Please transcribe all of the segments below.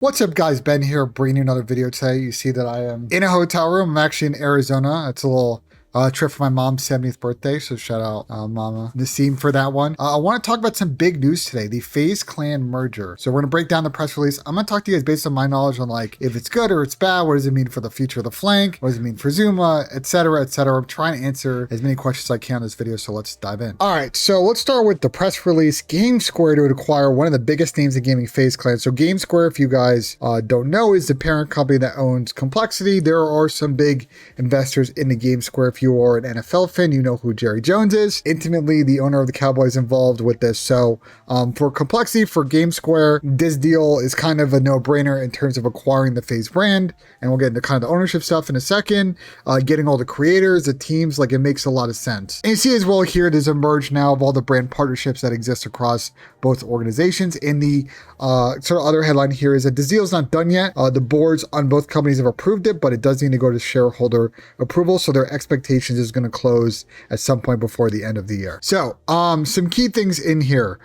What's up guys, Ben here bringing you another video today. You see that I am in a hotel room. I'm actually in Arizona. It's a little trip for my mom's 70th birthday, so shout out Mama Nissim for that one. I want to talk about some big news today, the Faze clan merger. So we're going to break down the press release. I'm going to talk to you guys based on my knowledge on like if it's good or it's bad, what does it mean for the future of the flank, what does it mean for zoomaa, etc, etc. I'm trying to answer as many questions as I can in this video, so let's dive in. All right, so let's start with the press release. GameSquare to acquire one of the biggest names in gaming, Faze clan. So GameSquare, if you guys don't know, is the parent company that owns Complexity. There are some big investors in the GameSquare. If you are an NFL fan, you know who Jerry Jones is. Intimately, the owner of the Cowboys involved with this. So for Complexity, for GameSquare, this deal is kind of a no-brainer in terms of acquiring the Faze brand. And we'll get into kind of the ownership stuff in a second. Getting all the creators, the teams, like it makes a lot of sense. And you see as well here, there's a merge now of all the brand partnerships that exist across both organizations. And the sort of other headline here is that this deal is not done yet. The boards on both companies have approved it, but it does need to go to shareholder approval. So their expectations is going to close at some point before the end of the year. So some key things in here.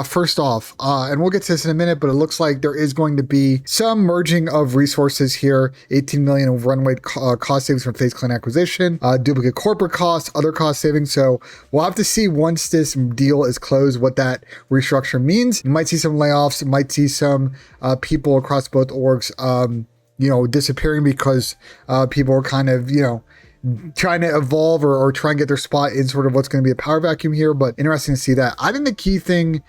First off, and we'll get to this in a minute, but it looks like there is going to be some merging of resources here. 18 million of runway cost savings from Faze clan acquisition, duplicate corporate costs, other cost savings. So we'll have to see once this deal is closed what that restructure means. You might see some layoffs, you might see some people across both orgs, disappearing because people are kind of, trying to evolve or try and get their spot in sort of what's going to be a power vacuum here, but interesting to see that. I think the key thing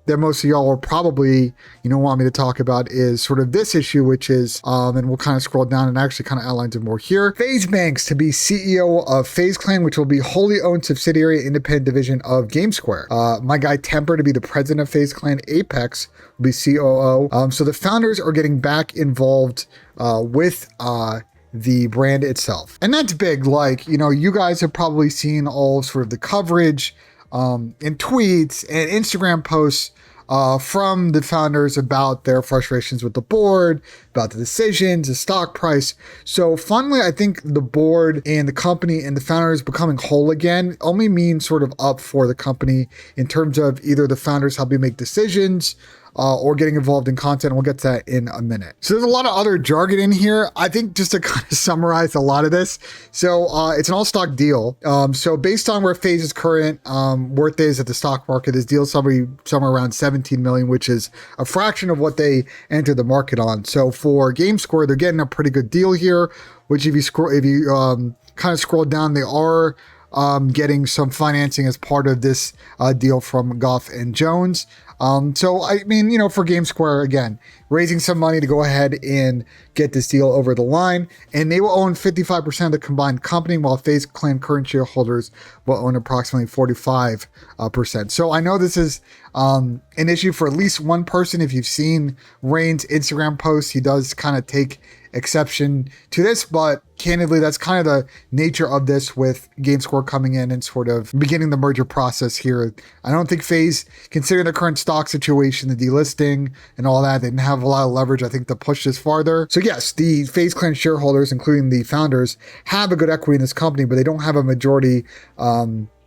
that most of y'all will probably, want me to talk about is sort of this issue, which is, and we'll kind of scroll down and actually kind of outlines it more here. Faze Banks to be CEO of Faze Clan, which will be wholly owned subsidiary independent division of GameSquare. My guy Temperrr to be the president of Faze Clan. Apex will be COO. So the founders are getting back involved with the brand itself. And that's big. Like, you guys have probably seen all sort of the coverage in tweets and Instagram posts from the founders about their frustrations with the board, about the decisions, the stock price. So finally, I think the board and the company and the founders becoming whole again only means sort of up for the company in terms of either the founders helping make decisions or getting involved in content. We'll get to that in a minute. So there's a lot of other jargon in here. I think just to kind of summarize a lot of this. So it's an all stock deal. So based on where Faze's current worth is at the stock market, this deal is somewhere around 17 million, which is a fraction of what they entered the market on. So for GameSquare, they're getting a pretty good deal here, which if you kind of scroll down, they are getting some financing as part of this deal from Goff and Jones. So I mean, for GameSquare, again, raising some money to go ahead and get this deal over the line, and they will own 55% of the combined company, while Faze clan current shareholders will own approximately 45%. So I know this is an issue for at least one person. If you've seen Rain's Instagram posts, he does kind of take exception to this, but candidly, that's kind of the nature of this with GameSquare coming in and sort of beginning the merger process here. I don't think Faze, considering the current stock situation, the delisting and all that, they didn't have a lot of leverage, I think, to push this farther. So yes, the Faze clan shareholders, including the founders, have a good equity in this company, but they don't have a majority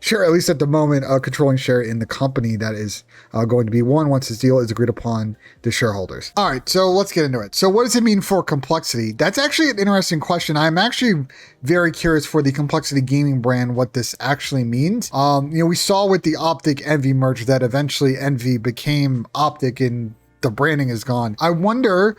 share, at least at the moment, controlling share in the company that is going to be won once this deal is agreed upon the shareholders. All right, so let's get into it. So what does it mean for Complexity? That's actually an interesting question. I'm actually very curious for the Complexity gaming brand, what this actually means. We saw with the Optic Envy merge that eventually Envy became Optic and the branding is gone. I wonder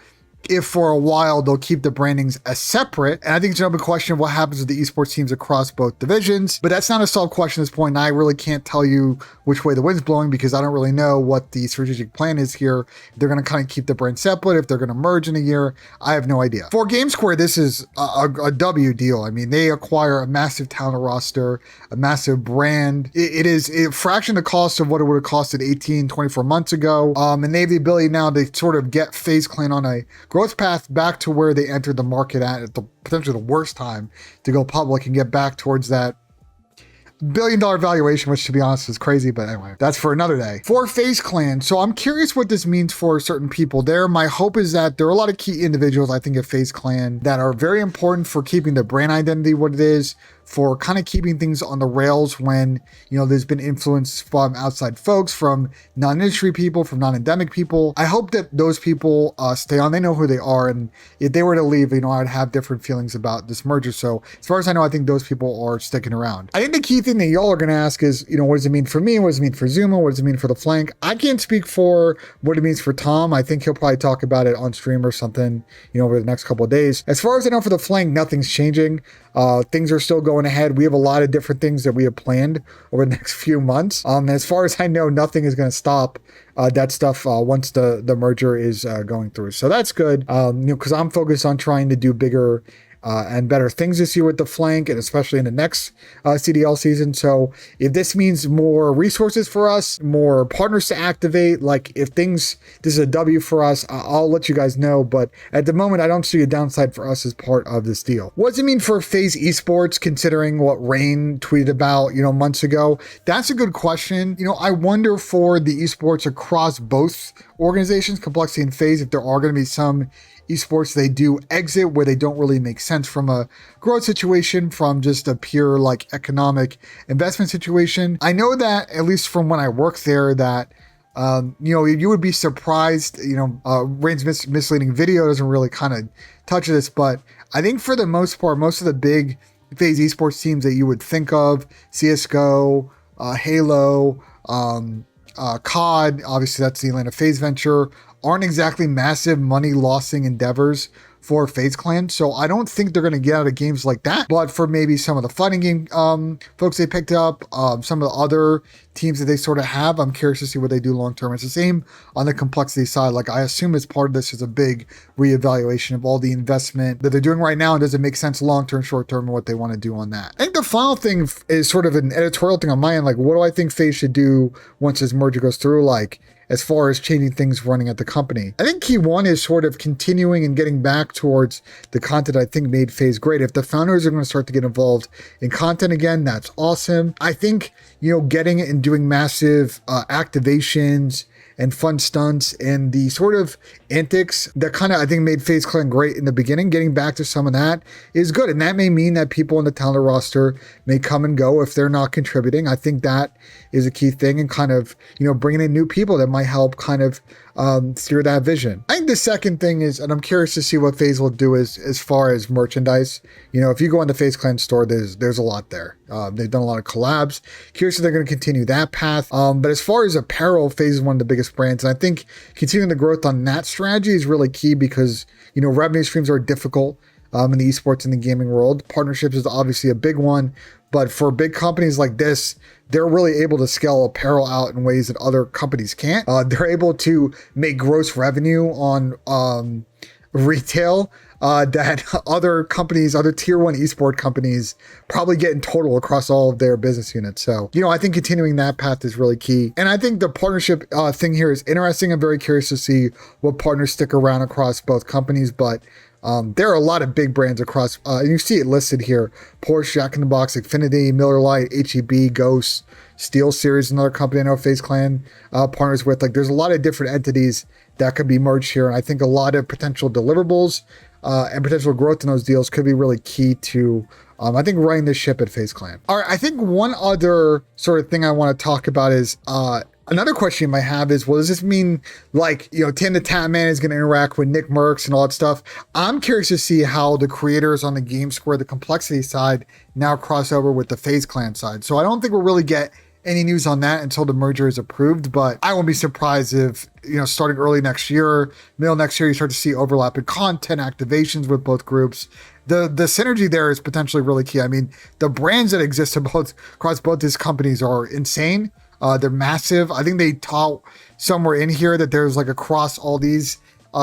if for a while they'll keep the brandings as separate. And I think it's an open question of what happens with the esports teams across both divisions, but that's not a solved question at this point. And I really can't tell you which way the wind's blowing because I don't really know what the strategic plan is here. If they're going to kind of keep the brand separate, if they're going to merge in a year, I have no idea. For GameSquare, this is a W deal. I mean, they acquire a massive talent roster, a massive brand. It is a fraction of the cost of what it would have costed 18, 24 months ago. And they have the ability now to sort of get Faze clan on a growth path back to where they entered the market at the potentially the worst time to go public and get back towards that $1 billion valuation, which to be honest is crazy, but anyway, that's for another day. For Faze clan, so I'm curious what this means for certain people there. My hope is that there are a lot of key individuals, I think, at Faze clan that are very important for keeping the brand identity what it is, for kind of keeping things on the rails when, there's been influence from outside folks, from non-industry people, from non-endemic people. I hope that those people stay on. They know who they are. And if they were to leave, I'd have different feelings about this merger. So as far as I know, I think those people are sticking around. I think the key thing that y'all are going to ask is, what does it mean for me? What does it mean for zoomaa? What does it mean for the flank? I can't speak for what it means for Tom. I think he'll probably talk about it on stream or something, over the next couple of days. As far as I know for the flank, nothing's changing. Things are still going ahead. We have a lot of different things that we have planned over the next few months. As far as I know, nothing is going to stop that stuff once the merger is going through. So that's good, because I'm focused on trying to do bigger and better things this year with the flank, and especially in the next CDL season. So if this means more resources for us, more partners to activate, this is a W for us, I'll let you guys know. But at the moment, I don't see a downside for us as part of this deal. What does it mean for Faze Esports, considering what Rain tweeted about, months ago? That's a good question. I wonder for the esports across both organizations, Complexity and Faze, if there are going to be some esports they do exit where they don't really make sense from a growth situation, from just a pure economic investment situation. I know that, at least from when I worked there, that you would be surprised, Rain's misleading video doesn't really kind of touch this, but I think for the most part, most of the big Faze esports teams that you would think of, CSGO, Halo, COD, obviously that's the Atlanta Faze venture, aren't exactly massive money-lossing endeavors for Faze Clan. So I don't think they're going to get out of games like that. But for maybe some of the fighting game folks they picked up, some of the other teams that they sort of have, I'm curious to see what they do long-term. It's the same on the Complexity side. I assume as part of this is a big reevaluation of all the investment that they're doing right now, and does it make sense long-term, short-term, and what they want to do on that. I think the final thing is sort of an editorial thing on my end. What do I think Faze should do once this merger goes through? As far as changing things running at the company, I think key one is sort of continuing and getting back towards the content I think made Faze great. If the founders are going to start to get involved in content again, that's awesome. I think, getting it and doing massive activations and fun stunts and the sort of antics that kind of, I think, made Faze Clan great in the beginning, getting back to some of that is good. And that may mean that people in the talent roster may come and go if they're not contributing. I think that is a key thing, and kind of, bringing in new people that might help kind of steer that vision. I think the second thing is, and I'm curious to see what Faze will do as far as merchandise. If you go on the Faze Clan store, there's a lot there. They've done a lot of collabs. Curious if they're going to continue that path. But as far as apparel, Faze is one of the biggest brands. And I think continuing the growth on that strategy is really key because, revenue streams are difficult in the esports and the gaming world. Partnerships is obviously a big one. But for big companies like this, they're really able to scale apparel out in ways that other companies can't. They're able to make gross revenue on retail that other companies, other tier one esport companies probably get in total across all of their business units. So, I think continuing that path is really key. And I think the partnership thing here is interesting. I'm very curious to see what partners stick around across both companies, but there are a lot of big brands across, and you see it listed here: Porsche, Jack in the Box, Xfinity, Miller Lite, HEB, Ghost, Steel Series, another company I know Faze Clan partners with. There's a lot of different entities that could be merged here. And I think a lot of potential deliverables and potential growth in those deals could be really key to, I think, running the ship at Faze Clan. All right, I think one other sort of thing I want to talk about is, another question you might have is, well, does this mean Tim the Tatman is going to interact with Nick Merckx and all that stuff? I'm curious to see how the creators on the GameSquare, the Complexity side, now cross over with the Faze Clan side. So I don't think we'll really get any news on that until the merger is approved, but I won't be surprised if, starting early next year, middle next year, you start to see overlapping content activations with both groups. The synergy there is potentially really key. I mean, the brands that exist across both these companies are insane. They're massive. I think they taught somewhere in here that there's across all these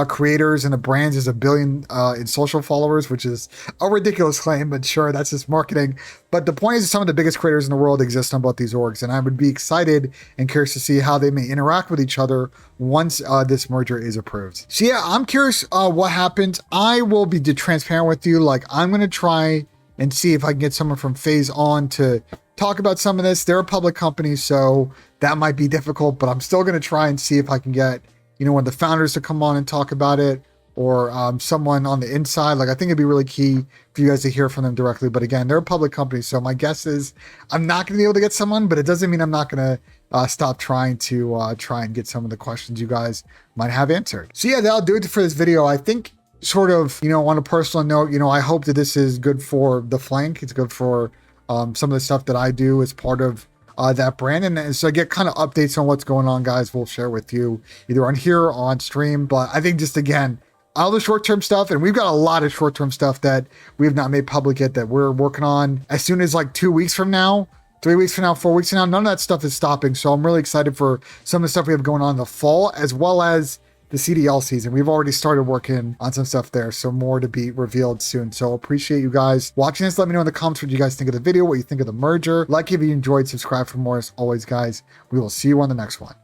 creators and the brands is 1 billion in social followers, which is a ridiculous claim, but sure, that's just marketing. But the point is, some of the biggest creators in the world exist on both these orgs, and I would be excited and curious to see how they may interact with each other once this merger is approved. So yeah, I'm curious what happens. I will be transparent with you. I'm going to try and see if I can get someone from Faze on to talk about some of this. They're a public company, so that might be difficult, but I'm still going to try and see if I can get one of the founders to come on and talk about it, or someone on the inside. Like, I think it'd be really key for you guys to hear from them directly. But again, they're a public company, so my guess is I'm not going to be able to get someone, but it doesn't mean I'm not going to stop trying to try and get some of the questions you guys might have answered. So yeah, that'll do it for this video. I think sort of, on a personal note, I hope that this is good for the flank. It's good for some of the stuff that I do as part of that brand. And so I get kind of updates on what's going on, guys. We'll share with you either on here or on stream. But I think just, again, all the short-term stuff, and we've got a lot of short-term stuff that we have not made public yet that we're working on as soon as like 2 weeks from now, 3 weeks from now, 4 weeks from now. None of that stuff is stopping. So I'm really excited for some of the stuff we have going on in the fall, as well as the CDL season. We've already started working on some stuff there, so more to be revealed soon. So appreciate you guys watching this. Let me know in the comments what you guys think of the video, what you think of the merger. Like if you enjoyed, subscribe for more. As always, guys, we will see you on the next one.